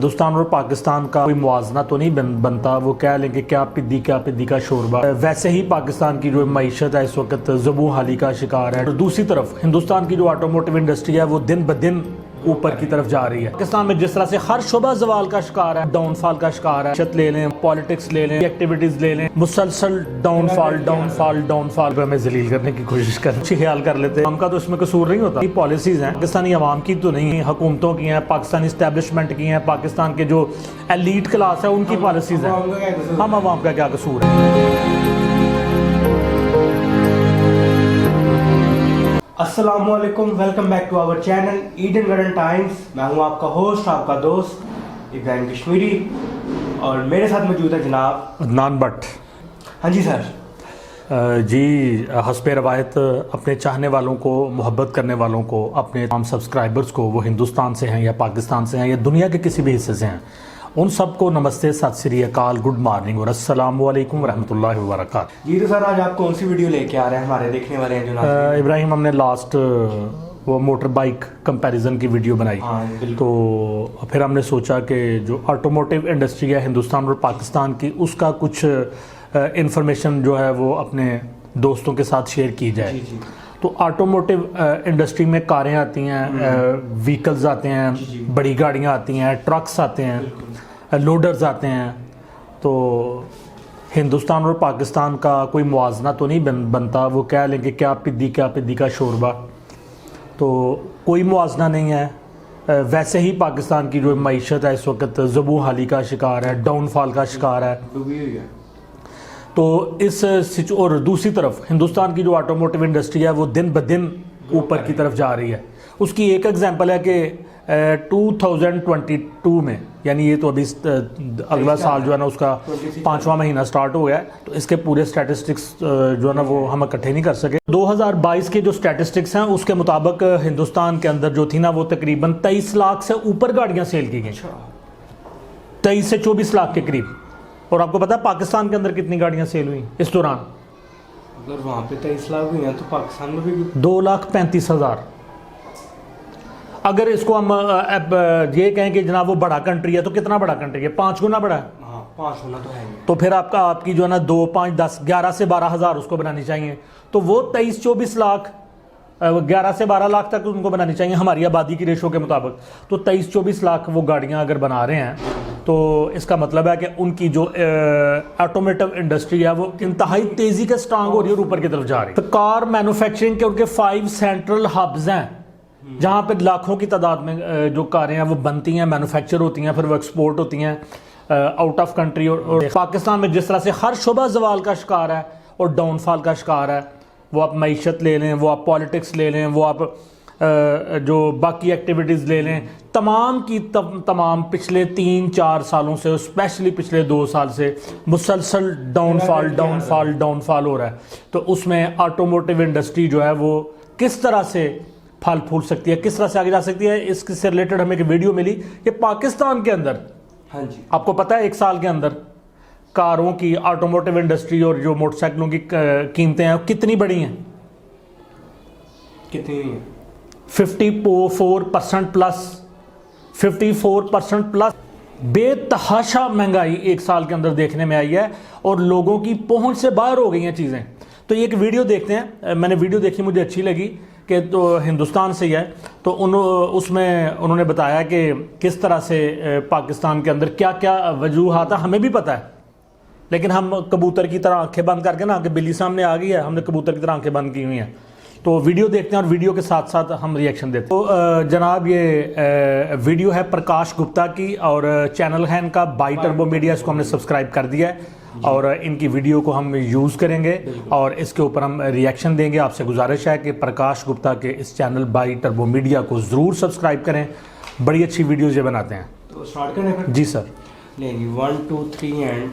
हिंदुस्तान और पाकिस्तान का कोई मुआवजा तो नहीं बनता। वो कह लें कि क्या पिद्दी का शोरबा। वैसे ही पाकिस्तान की जो मईशत है इस वक्त ज़बू हाली का शिकार है। तो दूसरी तरफ हिंदुस्तान की जो ऑटोमोटिव इंडस्ट्री है वो दिन ब दिन ऊपर की तरफ जा रही है। पाकिस्तान में जिस तरह से हर शुबा जवाल का शिकार है, डाउनफॉल का शिकार है। ले लें, पॉलिटिक्स ले लें, एक्टिविटीज ले लें, मुसलसल डाउनफॉल पे हमें जलील करने की कोशिश कर ख्याल कर लेते हैं। उनका तो इसमें कसूर नहीं होता। पॉलिसीज हैं पाकिस्तानी अवाम की तो नहीं, हुकूमतों की हैं, पाकिस्तानी इस्टेब्लिशमेंट की हैं, पाकिस्तान के जो एलीट क्लास है उनकी पॉलिसीज हैं। हम अवाम का क्या कसूर है? अस्सलामुअलैकुम, welcome back to our channel Eden Garden Times. मैं हूं आपका होस्ट, आपका दोस्त इब्राहिम कश्मीरी, और मेरे साथ मौजूद है जनाब अदनान भट्ट। हाँ जी सर। जी, हस्बे रवायत अपने चाहने वालों को, मोहब्बत करने वालों को, अपने तमाम सब्सक्राइबर्स को, वो हिंदुस्तान से हैं या पाकिस्तान से हैं या दुनिया के किसी भी हिस्से से हैं, उन सबको नमस्ते, सत श्री अकाल, गुड मॉर्निंग और अस्सलामु अलैकुम रहमतुल्लाहि व बरकातहू। जी तो सर, आज आप कौन सी वीडियो लेके आ रहे हैं हमारे देखने वाले हैं जो इब्राहिम, हमने लास्ट वो मोटर बाइक कंपैरिजन की वीडियो बनाई। हाँ, तो फिर हमने सोचा कि जो ऑटोमोटिव इंडस्ट्री है हिंदुस्तान और पाकिस्तान की, उसका कुछ इंफॉर्मेशन जो है वो अपने दोस्तों के साथ शेयर की जाए। जी, जी। तो ऑटोमोटिव इंडस्ट्री में कारें आती हैं, व्हीकल्स आते हैं, जी, जी। बड़ी गाड़ियाँ आती हैं, ट्रक्स आते हैं, लोडर्स आते हैं। तो हिंदुस्तान और पाकिस्तान का कोई मुआवजा तो नहीं बनता। वो कह लें कि क्या पिद्दी का शोरबा। तो कोई मुआवजा नहीं है। वैसे ही पाकिस्तान की जो मईशत है इस वक्त ज़बू हाली का शिकार है, डाउनफॉल का शिकार है। डूबी हुई है। तो और दूसरी तरफ हिंदुस्तान की जो ऑटोमोटिव इंडस्ट्री है वो दिन ब दिन ऊपर की तरफ जा रही है। उसकी एक एग्जांपल है कि 2022 में, यानी ये तो अभी अगला साल जो है ना उसका 5वां महीना स्टार्ट हो गया है, तो इसके पूरे स्टैटिस्टिक्स जो है ना वो हम इकट्ठे नहीं कर सके। 2022 के जो स्टैटिस्टिक्स हैं उसके मुताबिक हिंदुस्तान के अंदर जो थी ना वो तकरीबन 23 लाख से ऊपर गाड़ियाँ सेल की गई, 23 से 24 लाख के करीब। और आपको पता है पाकिस्तान के अंदर कितनी गाड़ियां सेल हुई इस दौरान? अगर वहाँ पे 23 लाख हुई हैं तो पाकिस्तान में भी 2,35,000। अगर इसको हम ये कहें कि जनाब वो बड़ा कंट्री है, तो कितना बड़ा कंट्री है? 5 गुना बड़ा है। हाँ, 5 होना तो है। तो फिर आपकी जो है ना 2, 5, 10, 11 से 12 हज़ार उसको बनानी चाहिए। तो वो 23-24 लाख 11 से 12 लाख तक उनको बनानी चाहिए हमारी आबादी की रेशो के मुताबिक। तो 23-24 लाख वो गाड़ियां अगर बना रहे हैं तो इसका मतलब है कि उनकी जो ऑटोमोटिव इंडस्ट्री है वो इंतहाई तेज़ी के स्ट्रांग हो रही है और ऊपर की तरफ जा रही है। तो कार मैन्युफैक्चरिंग के उनके 5 सेंट्रल हब्स हैं जहाँ पर लाखों की तादाद में जो कारें हैं वो बनती हैं, मैन्युफैक्चर होती हैं, फिर वो एक्सपोर्ट होती हैं आउट ऑफ कंट्री। और पाकिस्तान में जिस तरह से हर शुबा जवाल का शिकार है और डाउनफॉल का शिकार है, वो आप मईशत ले लें, वो आप पॉलिटिक्स ले लें, वो आप जो बाकी एक्टिविटीज़ ले लें, तमाम की तमाम पिछले 3-4 सालों से, स्पेशली पिछले 2 साल से मुसलसल डाउनफॉल हो रहा है। तो उसमें ऑटोमोटिव इंडस्ट्री जो है वो किस तरह से फल फूल सकती है, किस तरह से आगे जा सकती है, इससे रिलेटेड हमें एक वीडियो मिली कि पाकिस्तान के अंदर, हाँ जी, आपको पता है 1 साल के अंदर कारों की, ऑटोमोटिव इंडस्ट्री और जो मोटरसाइकिलों की कीमतें हैं कितनी बढ़ी हैं? कितनी है? 54% प्लस बेतहाशा महंगाई 1 साल के अंदर देखने में आई है और लोगों की पहुंच से बाहर हो गई हैं चीज़ें। तो ये एक वीडियो देखते हैं। मैंने वीडियो देखी, मुझे अच्छी लगी कि तो हिंदुस्तान से ही है। तो उसमें उन्होंने बताया कि किस तरह से पाकिस्तान के अंदर क्या क्या वजूहात है, हमें भी पता है, लेकिन हम कबूतर की तरह आंखें बंद करके ना, कि बिल्ली सामने आ गई है, हमने कबूतर की तरह आंखें बंद की हुई हैं। तो वीडियो देखते हैं और वीडियो के साथ साथ हम रिएक्शन देते हैं। तो जनाब ये वीडियो है प्रकाश गुप्ता की और चैनल है इनका बाई टर्बो मीडिया, इसको हमने सब्सक्राइब कर दिया है और इनकी वीडियो को हम यूज़ करेंगे और इसके ऊपर हम रिएक्शन देंगे। आपसे गुजारिश है कि प्रकाश गुप्ता के इस चैनल बाई टर्बो मीडिया को ज़रूर सब्सक्राइब करें, बड़ी अच्छी वीडियोज़ ये बनाते हैं। तो स्टार्ट करें फिर? जी सर। नहीं, 1 2 3 एंड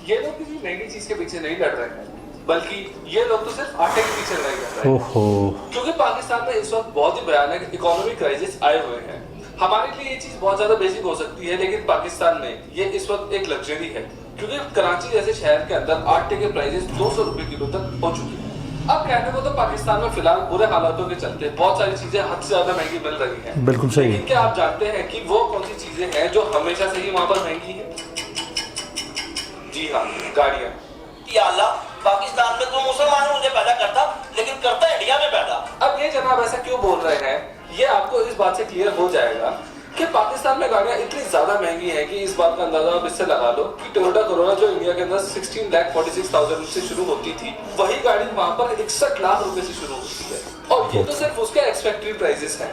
ये लोग किसी महंगी चीज के पीछे नहीं लड़ रहे हैं, बल्कि ये लोग तो सिर्फ आटे के पीछे लड़ाई कर रहे हैं। ओहो। क्योंकि पाकिस्तान में इस वक्त बहुत ही भयानक इकोनॉमिक क्राइसिस आए हुए हैं। हमारे लिए ये चीज बहुत ज्यादा बेसिक हो सकती है, लेकिन पाकिस्तान में ये इस वक्त एक लग्जरी है, क्योंकि कराची जैसे शहर के अंदर आटे के प्राइसेस 200 रुपए किलो तक पहुंच चुके हैं। अब कहने को तो पाकिस्तान में फिलहाल बुरे हालातों के चलते बहुत सारी चीजें हद से ज्यादा महंगी मिल रही हैं। बिल्कुल सही है। लेकिन क्या आप जानते हैं कि वो कौन सी चीजें हैं जो हमेशा से ही वहां पर महंगी है? जी हाँ, गाड़ियाँ। या अल्लाह, पाकिस्तान में तो मुसलमान मुझे पैदा करता, लेकिन करता इंडिया में पैदा। अब ये जनाब ऐसा क्यों बोल रहे हैं, ये आपको इस बात से क्लियर हो जाएगा कि पाकिस्तान में गाड़ियां इतनी ज्यादा महंगी हैं कि इस बात का अंदाजा आप इससे लगा लो कि टोयोटा कोरोना जो इंडिया के अंदर 16,46,000 से शुरू होती थी, वही गाड़ी वहां पर 61 लाख रुपए से शुरू होती है। और ये तो सिर्फ उसके एक्स फैक्ट्री प्राइसेस हैं।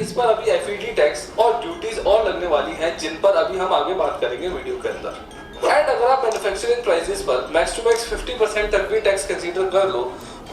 इस पर अभी FET टैक्स और ड्यूटीज और लगने वाली हैं, जिन पर अभी हम आगे बात करेंगे वीडियो के अंदर। एंड अगर आप मैन्युफैक्चरिंग प्राइसेस पर मैक्स टू मैक्स 50% तक भी टैक्स कंसीडर कर लो,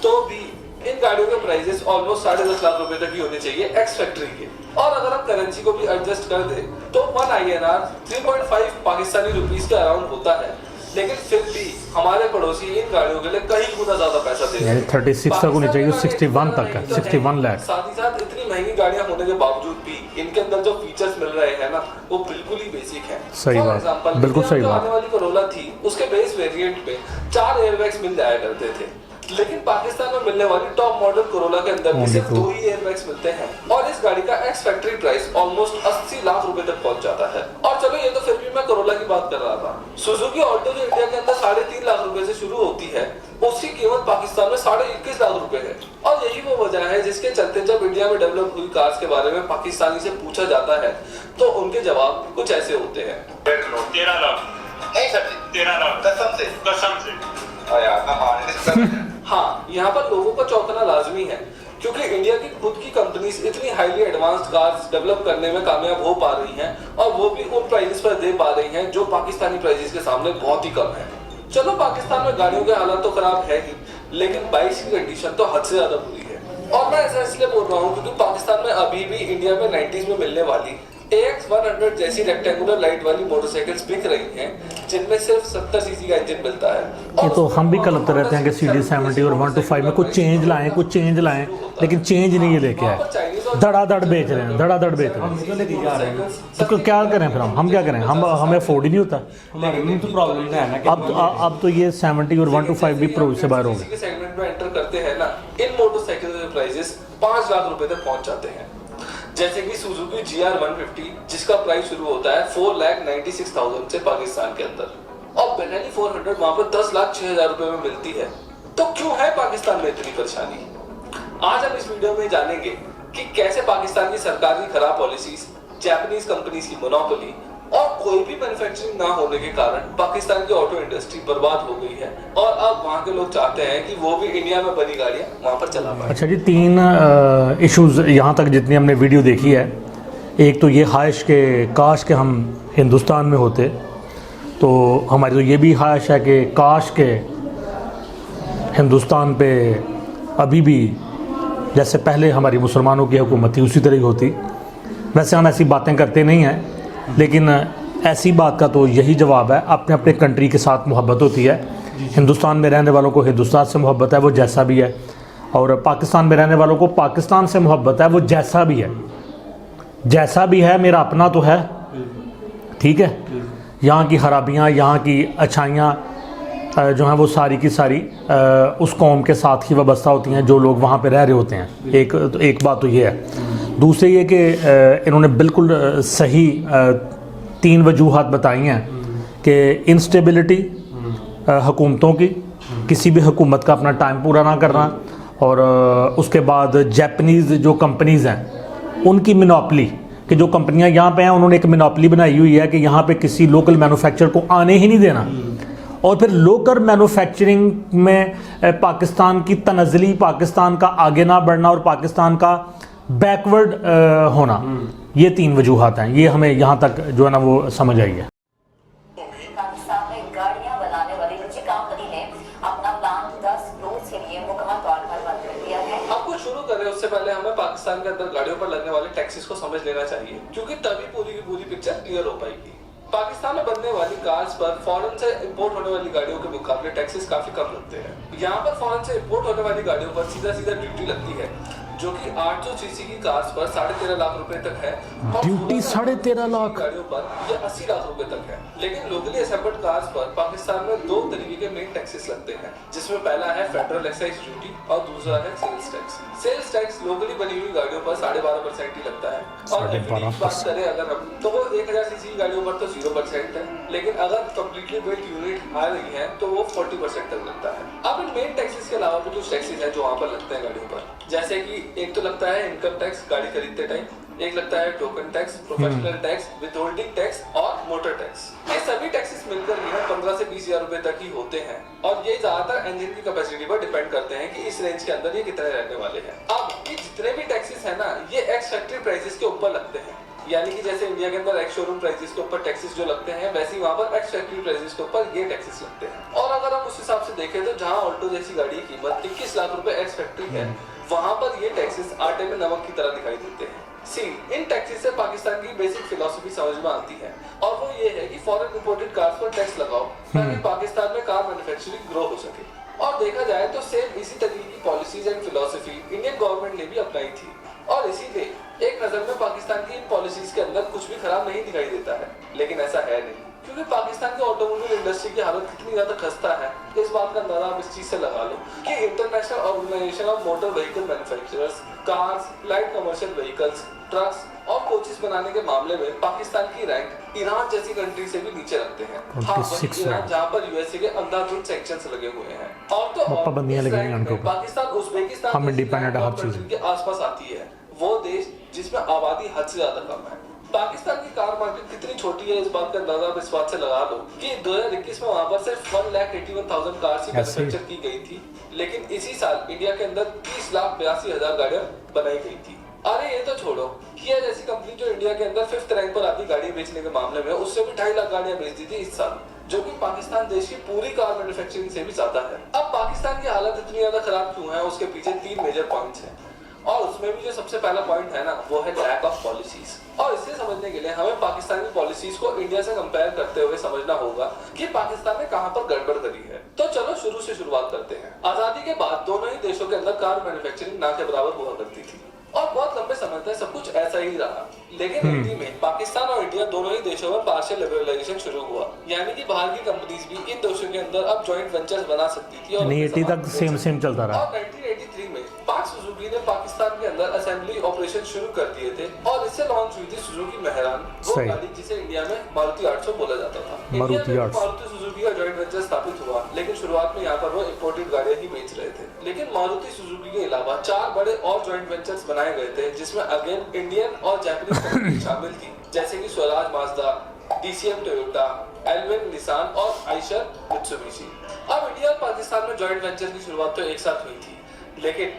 तो भी इन गाड़ियों के प्राइसेस ऑलमोस्ट 10.5 लाख रुपए तक ही होने चाहिए एक्स फैक्ट्री के। और अगर आप करेंसी को भी एडजस्ट कर दे तो 1 INR 3.5 पाकिस्तानी रुपीस के अराउंड होता है, लेकिन फिर भी हमारे पड़ोसी इन गाड़ियों के लिए कहीं गुना ज्यादा पैसा दे रहे हैं। 36 तक होनी चाहिए, 61 तक है, 61 लाख। साथ ही साथ इतनी महंगी गाड़ियां होने के बावजूद भी इनके अंदर जो फीचर्स मिल रहे हैं ना, वो बिल्कुल ही बेसिक है। सही बात, बिल्कुल सही बात। आने वाली कोरोला थी, उसके बेस वेरिएंट में 4 एयरबैग्स मिल जाया करते थे, लेकिन पाकिस्तान में मिलने वाली टॉप मॉडल कोरोला के अंदर भी सिर्फ 2 ही एयरबैग्स मिलते हैं। और इस गाड़ी का ex factory price almost 80 lakh रुपए तक पहुंच जाता है। और चलो ये तो फिर भी मैं कोरोला की बात कर रहा था। सुजुकी ऑल्टो जो इंडिया के अंदर 3.5 लाख रुपए से शुरू होती है, उसकी कीमत पाकिस्तान में 21.5 लाख रुपए है। और यही वो वजह है जिसके चलते जब इंडिया में डेवलप हुई कार्स के बारे में पाकिस्तानी से पूछा जाता है, तो उनके जवाब कुछ ऐसे होते हैं। 13 लाख नहीं सर जी, 13 लाख कसम से हाँ, यहाँ पर लोगों का चौंकना लाजमी है, क्योंकि इंडिया की खुद की कंपनीज इतनी हाईली एडवांस्ड कार्स डेवलप करने में कामयाब हो पा रही हैं, और वो भी उन प्राइसेस पर दे पा रही हैं जो पाकिस्तानी प्राइसेस के सामने बहुत ही कम है। चलो पाकिस्तान में गाड़ियों के हालात तो खराब है ही, लेकिन बाइक्स की कंडीशन तो हद से ज्यादा बुरी है। और मैं ऐसा इसलिए बोल रहा हूँ क्योंकि पाकिस्तान में अभी भी इंडिया में 90s में मिलने वाली AX100 जैसी रेक्टेंगुलर लाइट वाली मोटरसाइकिल्स बिक रही हैं, जिनमें सिर्फ 70 सीसी का इंजन मिलता है। ये तो हम भी कलपते रहते हैं कि CD70 और 125 में कुछ चेंज लाएं, लेकिन चेंज नहीं ये लेके आए, धड़ाधड़ बेच रहे हैं, धड़ाधड़ बेच रहे हैं। तो क्या करें फिर हम क्या करें, हमें अफोर्ड ही नहीं होता। हमारे में तो प्रॉब्लम है ना। अब तो ये 70 और 125 भी प्रो से बाहर हो गए। सेगमेंट में एंटर करते हैं ना, इन मोटरसाइकिल के प्राइसेस 5 लाख रुपए तक पहुंच जाते हैं। जैसे कि सुजुकी GR150, जिसका प्राइस शुरू होता है 4,96,000 से पाकिस्तान के अंदर, और बेनेली 400 वहां पर 10,06,000 रुपए में मिलती है। तो क्यों है पाकिस्तान में इतनी परेशानी? आज हम इस वीडियो में जानेंगे कि कैसे पाकिस्तान की सरकार की खराब पॉलिसीज, जापानीज कंपनीज की मोनोपोली और कोई भी मैन्युफैक्चरिंग ना होने के कारण पाकिस्तान की ऑटो इंडस्ट्री बर्बाद हो गई है, और अब वहाँ के लोग चाहते हैं कि वो भी इंडिया में बनी गाड़ियाँ वहाँ पर चला पाए। अच्छा जी, 3 इश्यूज यहाँ तक जितनी हमने वीडियो देखी है। एक तो ये ख्वाहिश के काश के हम हिंदुस्तान में होते, तो हमारी तो ये भी ख्वाहिश है कि काश के हिंदुस्तान पे अभी भी जैसे पहले हमारी मुसलमानों की हुकूमत थी उसी तरह ही होती। वैसे हम ऐसी बातें करते नहीं हैं, लेकिन ऐसी बात का तो यही जवाब है, अपने अपने कंट्री के साथ मोहब्बत होती है। हिंदुस्तान में रहने वालों को हिंदुस्तान से मोहब्बत है, वो जैसा भी है, और पाकिस्तान में रहने वालों को पाकिस्तान से मोहब्बत है, वो जैसा भी है। जैसा भी है मेरा अपना तो है, ठीक है। यहाँ की खराबियाँ, यहाँ की अच्छाइयाँ जो हैं वो सारी की सारी उस कौम के साथ ही वाबस्ता होती हैं जो लोग वहाँ पे रह रहे होते हैं। एक बात तो ये है। दूसरी ये कि इन्होंने बिल्कुल सही 3 वजूहात बताई हैं कि इंस्टेबिलिटी हुकूमतों की, किसी भी हुकूमत का अपना टाइम पूरा ना करना, और उसके बाद जापानीज़ जो कंपनीज़ हैं उनकी मिनोपली, कि जो कंपनियां यहाँ पे हैं उन्होंने एक मिनोपली बनाई हुई है कि यहाँ पे किसी लोकल मैन्युफैक्चरर को आने ही नहीं देना। और फिर लोकल मैन्युफैक्चरिंग में पाकिस्तान की तनज़ली, पाकिस्तान का आगे ना बढ़ना और पाकिस्तान का बैकवर्ड होना, ये 3 वजूहात हैं। ये हमें यहाँ तक जो है ना वो समझ आई है। पाकिस्तान में गाड़ियां बनाने वाली निजी कंपनी ने अपना प्लांट 10 रोज के लिए मुकम्मल तौर पर बंद कर दिया है। अब कुछ शुरू करें उससे पहले हमें पाकिस्तान के अंदर गाड़ियों पर लगने वाले टैक्सेस को समझ लेना चाहिए, क्योंकि तभी पूरी की पूरी पिक्चर क्लियर हो पाएगी। पाकिस्तान में बनने वाली कार्स पर फॉरेन से इंपोर्ट होने वाली गाड़ियों के मुकाबले टैक्सेस काफी कम लगते हैं। यहाँ पर फॉरेन से इंपोर्ट होने वाली गाड़ियों पर सीधा ड्यूटी लगती है जो कि 800 सीसी की कार्स पर 13.5 लाख रुपए तक है और ड्यूटी 13.5 लाख गाड़ियों पर ये 80 लाख रुपए तक है। लेकिन लोकली असेंबल्ड कार्स पर पाकिस्तान में दो तरीके के मेन टैक्सेस लगते हैं, जिसमें पहला है फेडरल एक्साइज ड्यूटी और दूसरा है sales tax. Sales tax locally बनी हुई गाड़ियों पर 12.5% ही लगता है और FD की बात करें अगर हम तो वो 1000 सीसी की गाड़ियों पर तो 0% है, लेकिन अगर कंप्लीटली बिल्ट यूनिट आ रही है तो वो 40% तक लगता है। अब इन मेन टैक्सेस के अलावा भी कुछ टैक्सेस हैं जो वहाँ पर लगते हैं गाड़ियों पर, जैसे कि एक तो लगता है इनकम टैक्स गाड़ी खरीदते टाइम, एक लगता है token tax, professional tax, withholding tax और मोटर टैक्स। ये सभी टैक्सेस मिलकर ही 15 से 20 हजार रुपए तक ही होते हैं और ये ज्यादातर इंजन की कैपेसिटी पर डिपेंड करते हैं कि इस रेंज के अंदर ये कितने रहने वाले हैं। अब ये जितने भी टैक्सेस है ना, ये एक्स फैक्ट्री प्राइसेस के ऊपर लगते हैं, यानी कि जैसे इंडिया के अंदर एक्स शोरूम प्राइसेस के ऊपर टैक्सेस जो लगते हैं, वैसे ही वहाँ पर एक्स फैक्ट्री प्राइसेस के ऊपर ये टैक्सेस लगते हैं। और अगर हम उस हिसाब से देखें तो जहाँ ऑल्टो जैसी गाड़ी की कीमत 21 लाख रुपए एक्स फैक्ट्री है, वहाँ पर ये टैक्सेस आटे में नमक की तरह दिखाई देते हैं। इन टैक्सेस से पाकिस्तान की बेसिक फिलॉसफी समझ में आती है और वो ये है कि फॉरेन इंपोर्टेड कार्स पर टैक्स लगाओ ताकि पाकिस्तान में कार मैन्युफैक्चरिंग ग्रो हो सके। और देखा जाए तो सेम इसी तरीके की policies and philosophy Indian government ने भी अपनाई थी और इसीलिए एक नजर में पाकिस्तान की इन पॉलिसीज के अंदर कुछ भी खराब नहीं दिखाई देता है, लेकिन ऐसा है नहीं, क्योंकि पाकिस्तान की ऑटोमोबाइल इंडस्ट्री की हालत कितनी ज्यादा खस्ता है इस बात का अंदाजा आप इस चीज से लगा लो कि international organisation of motor vehicle manufacturers cars, light commercial vehicles, trucks और कोचेस बनाने के मामले में पाकिस्तान की रैंक ईरान जैसी कंट्री से भी नीचे रखते हैं। हाँ, वही ईरान जहाँ पर यूएसए के अंधाधुंध सैंक्शंस लगे हुए हैं और तो और पाकिस्तान उज्बेकिस्तान हम इंडिपेंडेंट हर चीज के आसपास आती है, वो देश जिसमें आबादी हद से ज्यादा कम है। पाकिस्तान की कार मार्केट कितनी छोटी है इस बात का अंदाजा आप इस बात से लगा लो कि 2021 में वहां पर सिर्फ 1,81,000 कार्स ही मैन्युफैक्चर की गई थी, लेकिन इसी साल इंडिया के अंदर 30,82,000 गाड़ियां बनाई गई थी। अरे ये तो छोड़ो, किया जैसी कंपनी जो इंडिया के अंदर 5th रैंक पर आती गाड़ियां बेचने के मामले में, उससे भी 2.5 लाख गाड़ियां बेच दी थी इस साल, जो कि पाकिस्तान देश की पूरी कार मैन्युफैक्चरिंग से भी ज्यादा है। अब पाकिस्तान की हालत इतनी ज्यादा खराब क्यों है, उसके पीछे 3 मेजर पॉइंट्स हैं और उसमें भी जो सबसे पहला पॉइंट है ना, वो है लैक ऑफ पॉलिसीज। और इसे समझने के लिए हमें पाकिस्तान की पॉलिसीज को इंडिया से कंपेयर करते हुए समझना होगा कि पाकिस्तान ने कहां पर गड़बड़ करी है। तो चलो शुरू से शुरुआत करते हैं। आजादी के बाद दोनों ही देशों के अंदर कार मैन्युफैक्चरिंग ना के बराबर हुआ करती थी और बहुत लंबे समय तक सब कुछ ऐसा ही रहा, लेकिन 80 में पाकिस्तान और इंडिया दोनों ही देशों में पार्शियल लिबरलाइजेशन शुरू हुआ, यानी कि बाहर की कंपनीज भी इन देशों के अंदर अब जॉइंट वेंचर्स बना सकती थी और 80 तक सेम चलता रहा। और 1983 में पाक सुजुकी ने पाकिस्तान के अंदर असेंबली ऑपरेशन शुरू कर दिए थे और इससे लॉन्च हुई थी सुजुकी मेहरान, वो गाड़ी जिसे इंडिया में मारुति 800 बोला जाता था। मारुति सुजुकी का जॉइंट वेंचर स्थापित हुआ, लेकिन शुरुआत में यहाँ पर वो इंपोर्टेड गाड़ियां ही बेच रहे थे। लेकिन मारुति सुजुकी के अलावा 4 बड़े और जॉइंट वेंचर्स बनाए गए थे, जिसमें अगेन इंडियन और जापानीज कंपनी शामिल थी, जैसे कि Swaraj Mazda, DCM Toyota, Allwyn Nissan और आइशर मित्सुबिशी। अब इंडिया और पाकिस्तान में जॉइंट वेंचर की शुरुआत तो एक साथ हुई थी, लेकिन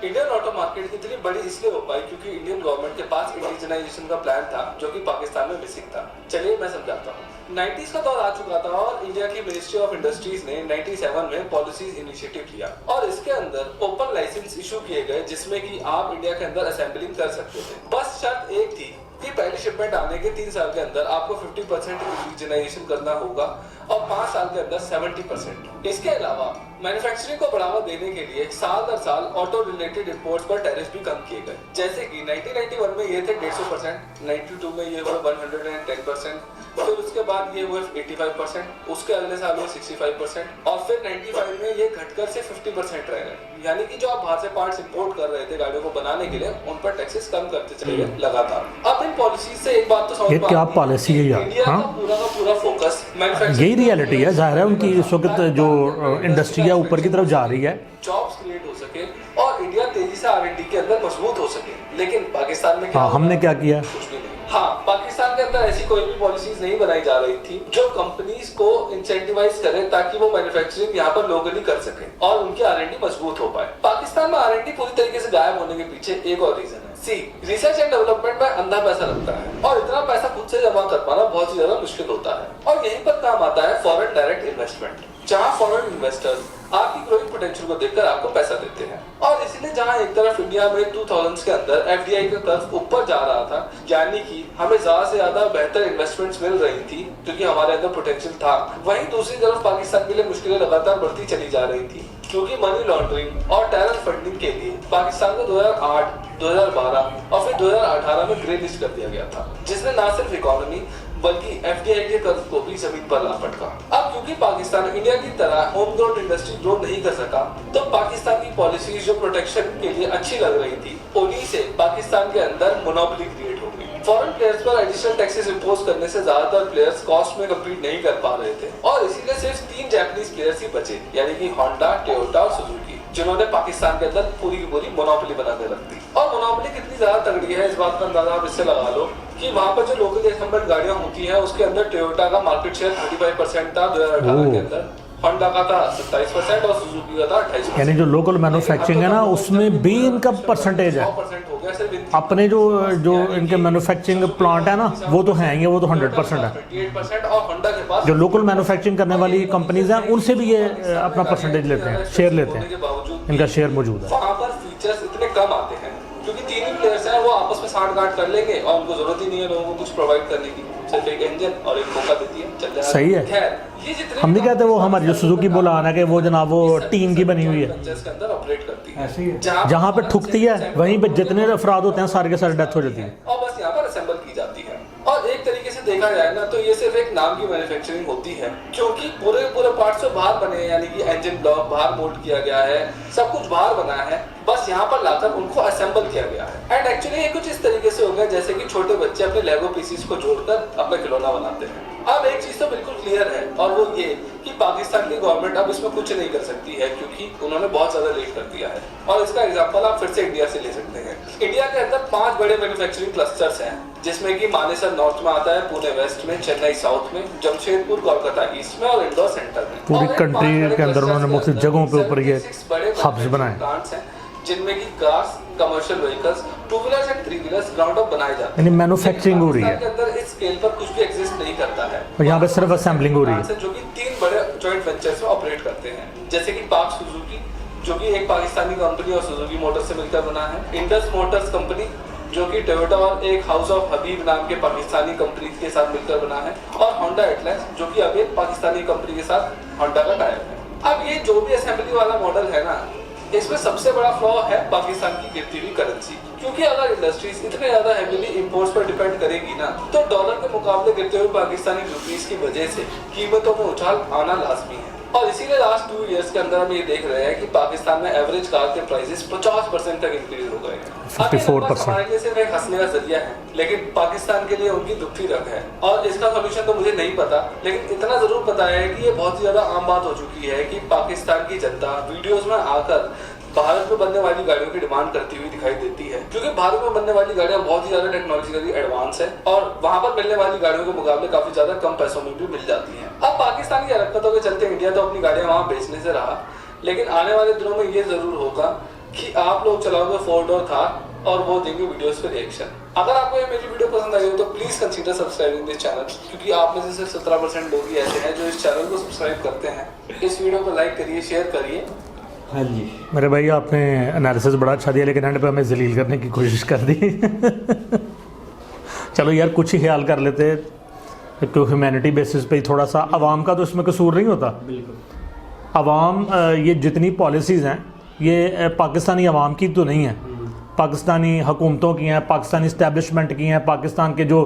इंडियन ऑटो मार्केट इतनी बड़ी इसलिए हो पाई क्योंकि इंडियन गवर्नमेंट के पास इंडिजनाइजेशन का प्लान था, जो कि पाकिस्तान में मिसिंग था। चलिए मैं समझाता हूँ। 90s का दौर आ चुका था और इंडिया की मिनिस्ट्री ऑफ इंडस्ट्रीज ने 97 में पॉलिसीज इनिशिएटिव लिया और इसके अंदर ओपन लाइसेंस इशू किए गए, जिसमें कि आप इंडिया के अंदर असेंबलिंग कर सकते थे। बस शर्त एक थी कि पहली शिपमेंट आने के 3 साल के अंदर आपको 50% इंडिजनाइजेशन करना होगा और 5 साल के अंदर 70%। इसके अलावा मैन्युफैक्चरिंग को बढ़ावा देने के लिए साल दर साल ऑटो रिलेटेड इंपोर्ट्स पर टैरिफ भी कम किए गए, जैसे कि 1991 में ये थे 150%, 92 में ये हुए 110%, फिर उसके बाद ये हुए 85%, उसके अगले साल हुए 65% और फिर 95 में ये घटकर से 50% रह गए, यानी कि जो आप बाहर से पार्ट्स इंपोर्ट कर रहे थे गाड़ियों को बनाने के लिए, उन पर टैक्सेस कम करते चले गए लगातार। अब इन पॉलिसी से एक बात तो समझ में क्या पॉलिसी है यार, इंडिया का पूरा फोकस मैन्युफैक्चरिंग, यही रियलिटी है। जाहिर है उनकी इस वक्त जो इंडस्ट्री है ऊपर की तरफ जा रही है, जॉब्स क्रिएट हो सके और इंडिया तेजी से R&D के अंदर मजबूत हो सके। लेकिन पाकिस्तान में क्या हमने क्या किया? कुछ भी नहीं। हाँ, पाकिस्तान के अंदर ऐसी कोई भी पॉलिसीज नहीं बनाई जा रही थी जो कंपनीज को इंसेंटिवाइज करे ताकि वो मैन्युफैक्चरिंग यहाँ पर लोकली कर सके और उनकी R&D मजबूत हो पाए। पाकिस्तान में R&D पूरी तरीके से गायब होने के पीछे एक और रीजन है। रिसर्च एंड डेवलपमेंट में अंधा पैसा लगता है और इतना पैसा खुद से जमा कर पाना बहुत ही ज्यादा मुश्किल होता है और यहीं पर काम आता है फॉरेन डायरेक्ट इन्वेस्टमेंट, जहाँ फॉरेन इन्वेस्टर्स आपकी ग्रोइंग पोटेंशियल को देखकर आपको पैसा देते हैं। और इसीलिए जहाँ एक तरफ इंडिया में 2000s के अंदर FDI की तरफ ऊपर जा रहा था, यानी कि हमें ज्यादा से ज्यादा बेहतर इन्वेस्टमेंट्स मिल रही थी क्योंकि हमारे अंदर पोटेंशियल था, वहीं दूसरी तरफ पाकिस्तान के लिए मुश्किलें लगातार बढ़ती चली जा रही थी क्योंकि मनी लॉन्ड्रिंग और टेरर फंडिंग के लिए पाकिस्तान को 2008, 2012 और फिर 2018 में ग्रे लिस्ट कर दिया गया था, जिसने न सिर्फ इकोनॉमी बल्कि एफडीआई के कर्ज को भी जमीन पर ला पटका। अब क्योंकि पाकिस्तान इंडिया की तरह होम ग्रोन इंडस्ट्री ग्रो नहीं कर सका, तो पाकिस्तान की पॉलिसी जो प्रोटेक्शन के लिए अच्छी लग रही थी, उन्हीं से पाकिस्तान के अंदर मोनोपोली क्रिएट हो गई। फॉरेन प्लेयर्स पर एडिशनल टैक्सेस इंपोज करने से ज्यादातर प्लेयर्स कॉस्ट में कम्पीट नहीं कर पा रहे थे और इसीलिए सिर्फ 3 जापानीज प्लेयर्स ही बचे, यानी कि होंडा, टोयोटा और सुजुकी, जिन्होंने पाकिस्तान के अंदर पूरी की पूरी मोनोपोली बना कर रख दी। और मोनोपोली कितनी ज्यादा तगड़ी है इस बात का अंदाजा आप इससे लगा लो कि वहां पर जो लोकल असेंबल्ड गाड़ियां होती हैं उसके अंदर टोयोटा का मार्केट शेयर 35% था 2018 के अंदर, होंडा का था 27% और सुजुकी का था 28%। यानी जो लोकल मैन्युफैक्चरिंग है ना, उसमें भी इनका परसेंटेज है। 100% हो गया सिर्फ अपने जो इनके मैन्युफैक्चरिंग प्लांट है ना, वो तो हैं ही, वो तो 100% है। 28% और होंडा के पास जो लोकल मैन्युफैक्चरिंग करने वाली कंपनीज हैं, उनसे भी ये अपना परसेंटेज लेते हैं, शेयर लेते हैं, इनका शेयर मौजूद है। वहाँ पर फीचर्स इतने कम आते हैं क्योंकि 3 ही प्लेयर्स हैं, वो आपस में साठ-गांठ कर लेंगे और उनको जरूरत ही नहीं है लोगों को कुछ प्रोवाइड करने की, सिर्फ एक इंजन और एक मौका देती है, चल जाएगा। सही है। खैर, ये जितने हम नहीं कहते वो हमारी जो सुजुकी बुलाना के वो जनाब वो टीम की बनी हुई है, वेंचर्स के अंदर ऑपरेट करती है, ऐसे ही है। जहाँ पे ठुकती है वहीं पे जितने अफराद होते हैं सारे के सारे डेथ हो जाती है। और बस यहाँ पर असेंबल की जाती है। और एक तरीके से देखा जाए ना तो ये सिर्फ एक नाम की मैन्युफैक्चरिंग होती है, क्योंकि पूरे पार्ट्स तो बाहर बने हैं, यानी कि इंजन ब्लॉक बाहर मोल्ड किया गया है, सब कुछ बाहर बना है, बस यहाँ पर लाकर उनको असेंबल किया गया है। एंड एक्चुअली ये कुछ इस तरीके से हो गया जैसे कि छोटे बच्चे अपने लेगो पीसीस को जोड़कर अपना खिलौना बनाते हैं। अब एक चीज तो बिल्कुल क्लियर है और वो ये कि पाकिस्तान की गवर्नमेंट अब इसमें कुछ नहीं कर सकती है क्योंकि उन्होंने बहुत ज्यादा लेट कर दिया है। और इसका एग्जांपल आप फिर से इंडिया से ले सकते हैं। इंडिया के अंदर 5 बड़े मैन्युफैक्चरिंग क्लस्टर्स हैं, जिसमें कि मानेसर नॉर्थ में आता है, पुणे वेस्ट में, चेन्नई साउथ में, जमशेदपुर कोलकाता ईस्ट में और इंदौर सेंटर में। पूरी कंट्री के अंदर उन्होंने मुख्तलिफ जगहों पे ऊपर ये हब्स बनाए, प्लांट्स हैं जिनमें कि cars, commercial vehicles, 2 wheelers and 3 wheelers ground up बनाए जाते हैं। यानी मैन्युफैक्चरिंग हो रही है के अंदर इस स्केल पर कुछ भी एग्जिस्ट नहीं करता है और यहाँ पे सिर्फ असेंबलिंग हो रही है। जो कि 3 बड़े जॉइंट वेंचर्स में ऑपरेट करते हैं, जैसे कि पार्क सुजुकी जो कि एक पाकिस्तानी कंपनी और सुजुकी मोटर्स से मिलकर बना है, इंडस मोटर्स कंपनी जो कि टोयोटा और एक हाउस ऑफ हबीब नाम के पाकिस्तानी कंपनी के साथ मिलकर बना है, और होंडा एटलस जो कि अब एक पाकिस्तानी कंपनी के साथ होंडा का टाइप है। अब ये जो भी असेंबली वाला मॉडल है ना, इसमें सबसे बड़ा फ्लॉ है पाकिस्तान की गिरती हुई करेंसी, क्योंकि अगर इंडस्ट्रीज इतने ज्यादा हेवीली इंपोर्ट्स पर डिपेंड करेगी ना, तो डॉलर के मुकाबले गिरते हुए पाकिस्तानी रुपीस की वजह से कीमतों में उछाल आना लाजमी है। और इसीलिए लास्ट 2 इयर्स के अंदर हम ये देख रहे हैं कि पाकिस्तान में एवरेज कार के प्राइसेस 50% तक इंक्रीज हो गए हैं। 54% हमारे लिए सिर्फ एक हंसने का जरिया है, लेकिन पाकिस्तान के लिए उनकी दुखी रग है। और इसका सोल्यूशन तो मुझे नहीं पता, लेकिन इतना जरूर पता है कि ये बहुत ही ज्यादा आम बात हो चुकी है कि पाकिस्तान की जनता वीडियोस में आकर भारत में बनने वाली गाड़ियों की डिमांड करती हुई दिखाई देती है, क्योंकि भारत में बनने वाली गाड़ियां बहुत ही ज्यादा टेक्नोलॉजिकली एडवांस है और वहां पर मिलने वाली गाड़ियों के मुकाबले काफी ज्यादा कम पैसों में भी मिल जाती हैं। अब पाकिस्तान की हरकतों के चलते इंडिया तो अपनी गाड़ियां वहां बेचने से रहा, लेकिन आने वाले दिनों में ये जरूर होगा कि आप लोग चलाओगे फोर्ड और थार और वो देंगे वीडियोस पे रिएक्शन। अगर आपको ये मेरी वीडियो पसंद आई हो तो please consider subscribing this channel, क्योंकि आप में से सिर्फ 17% लोग ही ऐसे हैं जो इस चैनल को सब्सक्राइब करते हैं। इस वीडियो को लाइक करिए, शेयर करिए। हाँ जी मेरे भाई, आपने एनालिसिस बड़ा अच्छा दिया, लेकिन एंड पे हमें जलील करने की कोशिश कर दी। चलो यार, कुछ ही ख्याल कर लेते, तो ह्यूमैनिटी बेसिस पे थोड़ा सा। आवाम का तो इसमें कसूर नहीं होता। बिल्कुल। आवाम, ये जितनी पॉलिसीज़ हैं ये पाकिस्तानी आवाम की तो नहीं है, पाकिस्तानी हुकूमतों की हैं, पाकिस्तानी इस्टेब्लिशमेंट की हैं, पाकिस्तान के जो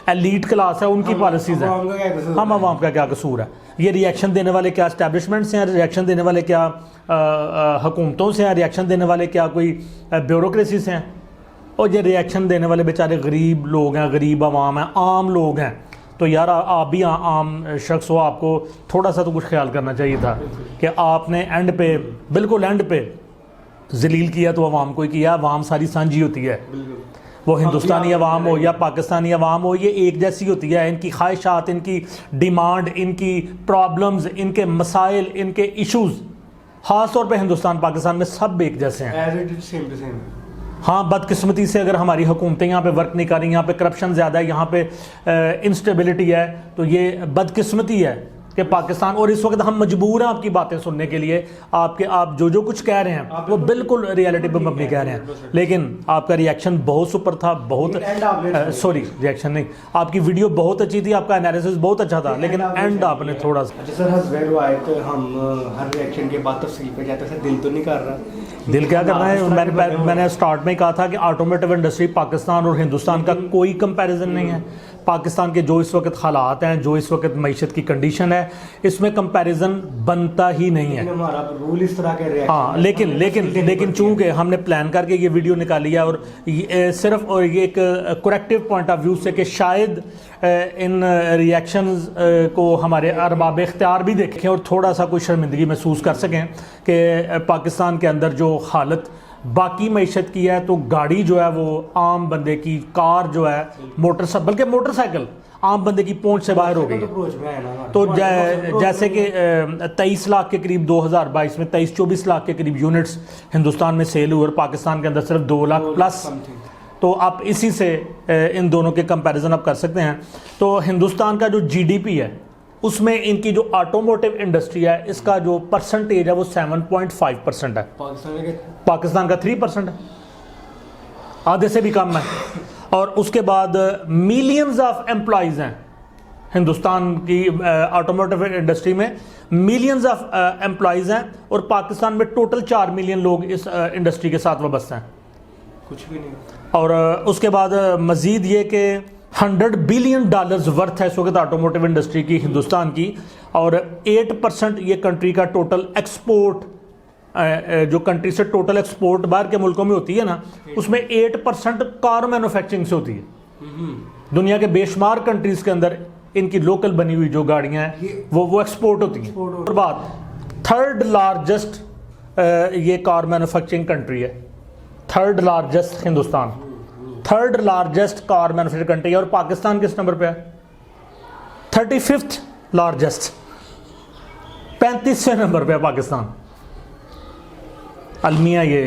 एलीट क्लास है उनकी पॉलिसीज़ हैं। हम आवाम का क्या कसूर है? ये रिएक्शन देने वाले क्या एस्टेब्लिशमेंट से हैं, रिएक्शन देने वाले क्या हुकूमतों से हैं, रिएक्शन देने वाले क्या कोई ब्यूरोक्रेसी से हैं? और ये रिएक्शन देने वाले बेचारे गरीब लोग हैं, गरीब आवाम हैं, आम लोग हैं। तो यार आप भी आम शख्स हो, आपको थोड़ा सा तो कुछ ख्याल करना चाहिए था कि आपने एंड पे, बिल्कुल एंड पे जलील किया तो अवाम को ही किया। अवाम सारी सांझी होती है, वो हिंदुस्तानी अवाम हो या पाकिस्तानी अवाम हो, ये एक जैसी होती है। इनकी ख्वाहिशात, इनकी डिमांड, इनकी प्रॉब्लम्स, इनके मसाइल, इनके इश्यूज़ ख़ास तौर पे हिंदुस्तान पाकिस्तान में सब एक जैसे हैं। As it is same to same। हाँ, बदकिस्मती से अगर हमारी हुकूमतें यहाँ पे वर्क नहीं कर रही, यहाँ पे करप्शन ज़्यादा है, यहाँ पे इंस्टेबिलिटी है, तो ये बदकिस्मती है कि पाकिस्तान, और इस वक्त हम मजबूर हैं आपकी बातें सुनने के लिए, आप जो कुछ कह रहे हैं वो बिल्कुल रियलिटी पे मबनी कह रहे हैं, लेकिन आपका रिएक्शन बहुत सुपर था, बहुत सॉरी रिएक्शन नहीं, आपकी वीडियो बहुत अच्छी थी, आपका एनालिसिस बहुत अच्छा था, लेकिन एंड आपने थोड़ा सा। अच्छा सर, हसबैर आए तो हम हर रिएक्शन के बाद तफसील पे जाते हैं, दिल तो नहीं कर रहा। दिल क्या करना है, मैंने स्टार्ट में कहा था कि ऑटोमोटिव इंडस्ट्री पाकिस्तान और हिंदुस्तान का कोई कंपैरिजन नहीं है। पाकिस्तान के जो इस वक्त हालात हैं, जो इस वक्त मईशत की कंडीशन है, इसमें कंपैरिजन बनता ही नहीं है। हमारा रूल इस तरह के हाँ, लेकिन चूंकि हमने प्लान करके ये वीडियो निकाली है, और सिर्फ और ये एक करेक्टिव पॉइंट ऑफ व्यू से कि शायद इन रिएक्शंस को हमारे अरबाब इख्तियार भी देखें और थोड़ा सा कोई शर्मिंदगी महसूस कर सकें कि पाकिस्तान के अंदर जो हालत बाकी मईशत की है, तो गाड़ी जो है वो आम बंदे की, कार जो है, बल्कि मोटरसाइकिल आम बंदे की पहुंच से बाहर हो गई है। तो जैसे कि 23 लाख के करीब 2022 में 23-24 लाख के करीब यूनिट्स हिंदुस्तान में सेल हुए और पाकिस्तान के अंदर सिर्फ 2 लाख प्लस। तो आप इसी से इन दोनों के कंपैरिजन आप कर सकते हैं। तो हिंदुस्तान का जो जीडीपी है उसमें इनकी जो ऑटोमोटिव इंडस्ट्री है, इसका जो परसेंटेज है वो 7.5% है। पाकिस्तान का 3% है, आधे से भी कम है। और उसके बाद मिलियंस ऑफ एम्प्लॉयज़ हैं हिंदुस्तान की ऑटोमोटिव इंडस्ट्री में, मिलियंस ऑफ एम्प्लॉयज़ हैं, और पाकिस्तान में टोटल 4 मिलियन लोग इस इंडस्ट्री के साथ वाबस्ता हैं, कुछ भी नहीं। और उसके बाद मज़ीद ये कि $100 बिलियन वर्थ है इस वक्त ऑटोमोटिव इंडस्ट्री की हिंदुस्तान की, और 8% ये कंट्री का टोटल एक्सपोर्ट, जो कंट्री से टोटल एक्सपोर्ट बाहर के मुल्कों में होती है ना, उसमें 8% कार मैन्युफैक्चरिंग से होती है। दुनिया के बेशुमार कंट्रीज़ के अंदर इनकी लोकल बनी हुई जो गाड़ियाँ हैं वो एक्सपोर्ट होती हैं। और बात 3rd लार्जेस्ट ये कार मैन्युफैक्चरिंग कंट्री है, 3rd largest Hindustan, 3rd largest car manufacturing country है। और पाकिस्तान किस नंबर पे है? 35th लार्जेस्ट, 35वें नंबर पे है पाकिस्तान। अलमिया ये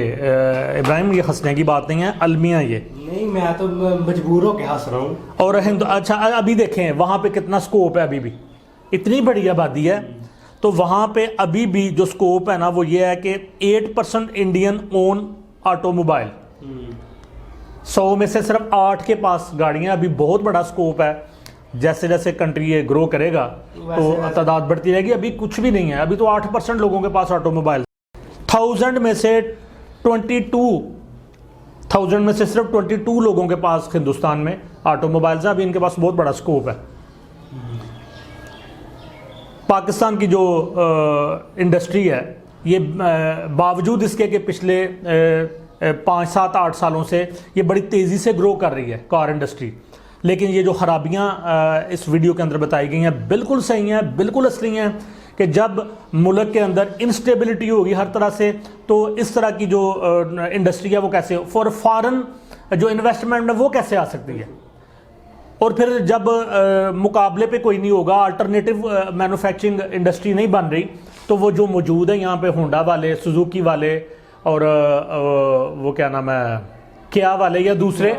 इब्राहिम, ये हंसने की बात नहीं है, अलमिया ये नहीं, मैं तो मजबूर होकर हंस रहा हूँ। और अच्छा अभी देखें वहाँ पे कितना स्कोप है, अभी भी इतनी बड़ी आबादी है, तो वहाँ पे अभी भी जो स्कोप है ना वो ये है कि 8% इंडियन ओन ऑटोमोबाइल, 100 में से सिर्फ 8 के पास गाड़ियाँ। अभी बहुत बड़ा स्कोप है, जैसे जैसे कंट्री ये ग्रो करेगा तो तादाद बढ़ती रहेगी। अभी कुछ भी नहीं है, अभी तो 8% लोगों के पास ऑटोमोबाइल, 1000 में से 22,000 में से सिर्फ 22 लोगों के पास हिंदुस्तान में ऑटोमोबाइल्स हैं। अभी इनके पास बहुत बड़ा स्कोप है। पाकिस्तान की जो इंडस्ट्री है ये बावजूद इसके कि पिछले 5, 7, 8 सालों से ये बड़ी तेज़ी से ग्रो कर रही है कार इंडस्ट्री, लेकिन ये जो खराबियाँ इस वीडियो के अंदर बताई गई हैं बिल्कुल सही हैं, बिल्कुल असली हैं कि जब मुल्क के अंदर इंस्टेबिलिटी होगी हर तरह से, तो इस तरह की जो इंडस्ट्री है वो कैसे फॉरेन जो इन्वेस्टमेंट है वो कैसे आ सकती है। और फिर जब मुकाबले पे कोई नहीं होगा, अल्टरनेटिव मैन्युफैक्चरिंग इंडस्ट्री नहीं बन रही, तो वो जो मौजूद है यहाँ पे होंडा वाले, सुजुकी वाले और वो क्या नाम है, किया वाले या दूसरे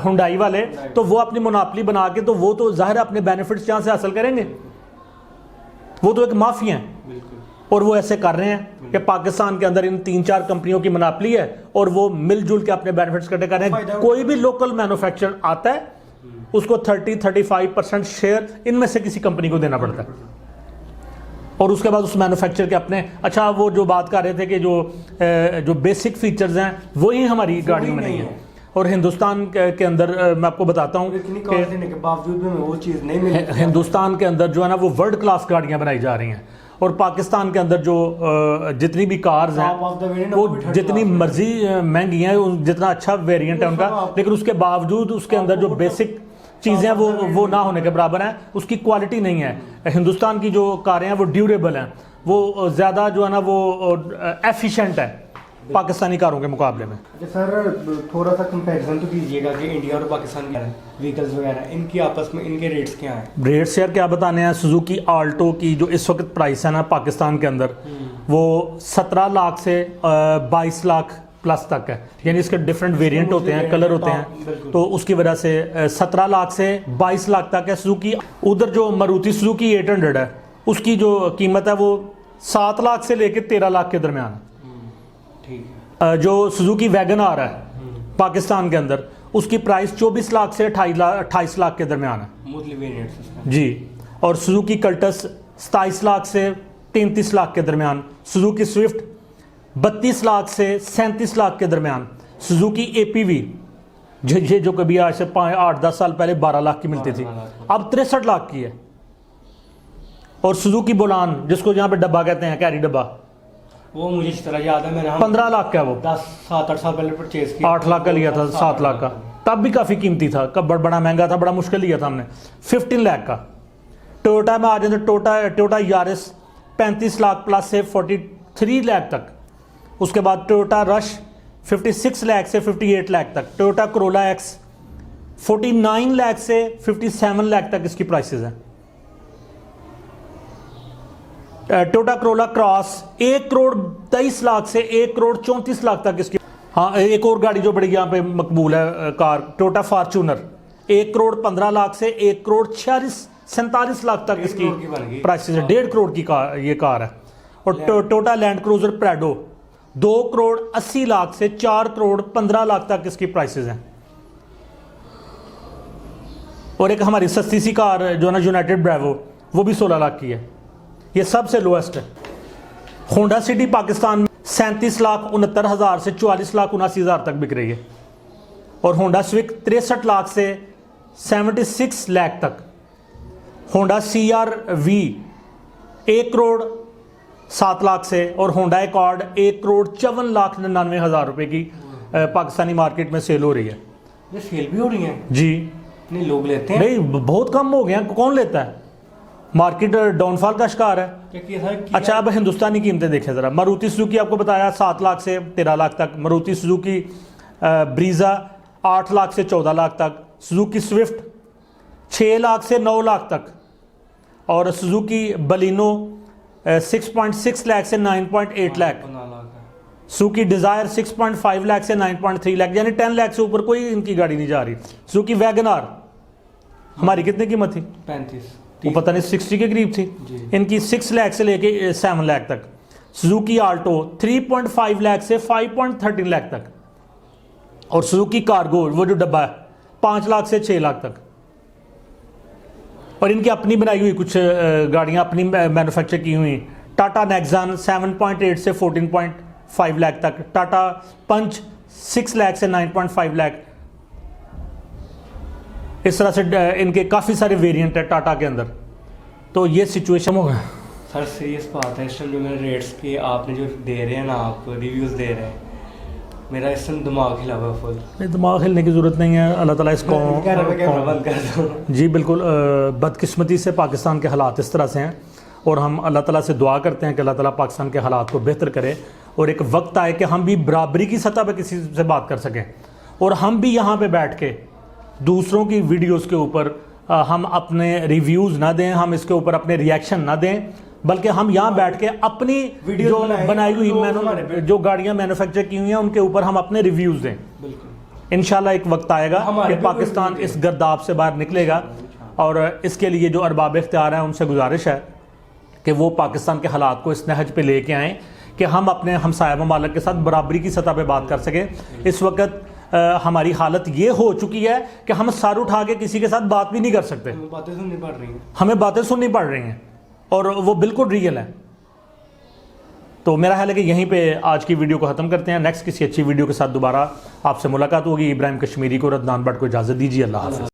हुंडई वाले, तो वो अपनी मोनोपोली बना के तो वो तो जाहिर अपने बेनिफिट्स यहाँ से हासिल करेंगे। वो तो एक माफिया हैं और वो ऐसे कर रहे हैं कि पाकिस्तान के अंदर इन 3-4 कंपनियों की मोनोपोली है और वो मिलजुल के अपने बेनिफिट्स इकट्ठे कर रहे हैं। कोई भी लोकल मैन्युफैक्चरर आता है उसको 30-35% शेयर इनमें से किसी कंपनी को देना पड़ता है, और उसके बाद उस मैन्युफैक्चर के अपने, अच्छा वो जो बात कर रहे थे कि जो बेसिक फीचर्स हैं वही हमारी गाड़ियों में नहीं है। और हिंदुस्तान के अंदर मैं आपको बताता हूँ के बावजूद में वो चीज़ नहीं मिली। हिंदुस्तान के अंदर जो है ना वो वर्ल्ड क्लास गाड़ियाँ बनाई जा रही हैं, और पाकिस्तान के अंदर जो जितनी भी कार्स हैं वो जितनी मर्जी महंगी हैं, जितना अच्छा वेरिएंट है उनका, लेकिन उसके बावजूद उसके अंदर जो बेसिक चीज़ें हैं वो ना होने के बराबर हैं, उसकी क्वालिटी नहीं है। हिंदुस्तान की जो कारें हैं वो ड्यूरेबल हैं, वो ज़्यादा जो है ना वो एफिशिएंट है पाकिस्तानी कारों के मुकाबले में। अच्छा सर, थोड़ा सा कंपैरिजन तो कीजिएगा कि इंडिया और पाकिस्तान क्या है, व्हीकल्स वगैरह इनकी आपस में इनके रेट्स क्या हैं? रेट्स यार क्या बताने हैं, सुजुकी आल्टो की जो इस वक्त प्राइस है ना पाकिस्तान के अंदर वो 17 लाख से 22 लाख प्लस तक है, यानी इसके डिफरेंट वेरिएंट होते हैं, कलर होते हैं, तो उसकी वजह से 17 लाख से 22 लाख तक है सुजुकी। उधर जो मारुति सुजुकी 800 है उसकी जो कीमत है वो 7 लाख से लेकर 13 लाख के दरमियान है। ठीक है। जो सुजुकी वैगन आर है पाकिस्तान के अंदर, उसकी प्राइस 24 लाख से 28 लाख के दरमियान है मोस्टली वेरिएंट्स जी। और सुजुकी कल्टस 27 लाख से 33 लाख के दरमियान, सुजुकी स्विफ्ट 32 लाख से 37 लाख के दरमियान, सुजुकी एपीवी जो कभी आज से 8-10 साल पहले 12 लाख की मिलती थी, अब 63 लाख की है। और सुजुकी बोलान, जिसको यहाँ पे डब्बा कहते हैं, कैरी डब्बा, वो मुझे इस तरह याद है, मैंने 15 लाख का है वो, 7-8 साल पहले परचेज किया। 8 लाख का लिया था, 7 लाख का, तब भी काफ़ी कीमती था, कब बड़ा महंगा था, बड़ा मुश्किल लिया था हमने। 15 लाख का। टोयोटा में आ जाए तो टोयोटा यारिस 35 लाख प्लस से 43 लाख तक। उसके बाद टोयोटा रश 56 लाख से 58 लाख तक। टोयोटा करोला एक्स 49 लाख से 57 लाख तक इसकी प्राइसेस हैं। Toyota Corolla cross 1 crore 23 lakh से 1 करोड़ 34 लाख तक इसकी। हाँ, एक और गाड़ी जो बड़ी यहाँ पे मकबूल है car, Toyota Fortuner 1 crore 15 lakh से 1 करोड़ 47 लाख तक इसकी प्राइसेस है। 1.5 करोड़ की कार, ये कार है। और Toyota Land Cruiser Prado 2 crore 80 lakh से 4 करोड़ 15 लाख तक इसकी प्राइसेस हैं। और एक हमारी सस्ती सी कार जो है ना, यूनाइटेड ब्रेवो, वो भी 16 लाख की है। ये सबसे लोएस्ट है। होंडा सिटी पाकिस्तान में 37,69,000 से 44,79,000 तक बिक रही है। और होंडा स्विक 63 लाख से 76 लाख तक। होंडा CR-V 1 करोड़ 7 लाख से। और होंडा एकॉर्ड 1 करोड़ 54,99,000 रुपए की पाकिस्तानी मार्केट में सेल हो रही है। ये सेल भी हो रही है जी। नहीं, लोग लेते हैं नहीं, बहुत कम हो गए हैं, कौन लेता है। मार्केट डाउनफॉल का शिकार है। अच्छा, अब हिंदुस्तानी कीमतें देखें ज़रा। मारुति सुजुकी आपको बताया 7 लाख से 13 लाख तक। मारुति सुजुकी ब्रीजा 8 लाख से 14 लाख तक। सुजुकी स्विफ्ट 6 लाख से 9 लाख तक। और सुजुकी बलिनो 6.6 लाख से 9.8 लाख। सुजुकी डिज़ायर 6.5 लाख से 9.3 लाख, यानी 10 लाख से ऊपर कोई इनकी गाड़ी नहीं जा रही। सुजुकी वैगन आर हमारी कितने कीमत थी? 35, वो पता नहीं 60 के करीब थी। इनकी 6 लाख से लेके 7 लाख तक। सुजुकी आल्टो 3.5 लाख से 5.13 लाख तक। और सुजुकी कार्गो, वो जो डब्बा है, 5 लाख से 6 लाख तक। और इनकी अपनी बनाई हुई कुछ गाड़ियां अपनी मैन्युफैक्चर की हुई। टाटा नेक्सान 7.8 से 14.5 लाख तक। टाटा पंच 6 लाख से 9.5 लाख। इस तरह से इनके काफ़ी सारे वेरिएंट है टाटा के अंदर। तो ये सिचुएशन हो गया। सर सीरियस बात है, इस टाइम जो मेरे रेट्स के आपने जो दे रहे हैं ना, आप रिव्यूज़ दे रहे हैं, मेरा इस टाइम दिमाग हिला हुआ फुल। नहीं, दिमाग हिलने की ज़रूरत नहीं है। अल्लाह ताला इसको बंद कर दो। जी बिल्कुल। बदकिस्मती से पाकिस्तान के हालात इस तरह से हैं, और हम अल्लाह ताला से दुआ करते हैं कि अल्लाह ताला पाकिस्तान के हालात को बेहतर करे, और एक वक्त आए कि हम भी बराबरी की सतह पर किसी से बात कर सकें, और हम भी यहाँ पे बैठ के दूसरों की वीडियोस के ऊपर हम अपने रिव्यूज़ ना दें, हम इसके ऊपर अपने रिएक्शन ना दें, बल्कि हम यहाँ बैठ के अपनी जो बनाई हुई जो गाड़ियाँ मैन्युफैक्चर की हुई हैं उनके ऊपर हम अपने रिव्यूज़ दें। इंशाल्लाह एक वक्त आएगा कि पाकिस्तान इस गर्दाब से बाहर निकलेगा, और इसके लिए जो अरबाब इख्तियार हैं उनसे गुजारिश है कि वो पाकिस्तान के हालात को इस नहज पे लेके आएँ कि हम अपने हमसाया ममालिक के साथ बराबरी की सतह पे बात कर सकें। इस वक्त हमारी हालत ये हो चुकी है कि हम सर उठा के किसी के साथ बात भी नहीं कर सकते। बातें सुननी पड़ रही हैं, हमें बातें सुननी पड़ रही हैं, और वो बिल्कुल रियल है। तो मेरा ख्याल है कि यहीं पे आज की वीडियो को ख़त्म करते हैं। नेक्स्ट किसी अच्छी वीडियो के साथ दोबारा आपसे मुलाकात होगी। इब्राहिम कश्मीरी को, रदनान भट्ट को इजाज़त दीजिए। अल्लाह हाफ़िज़।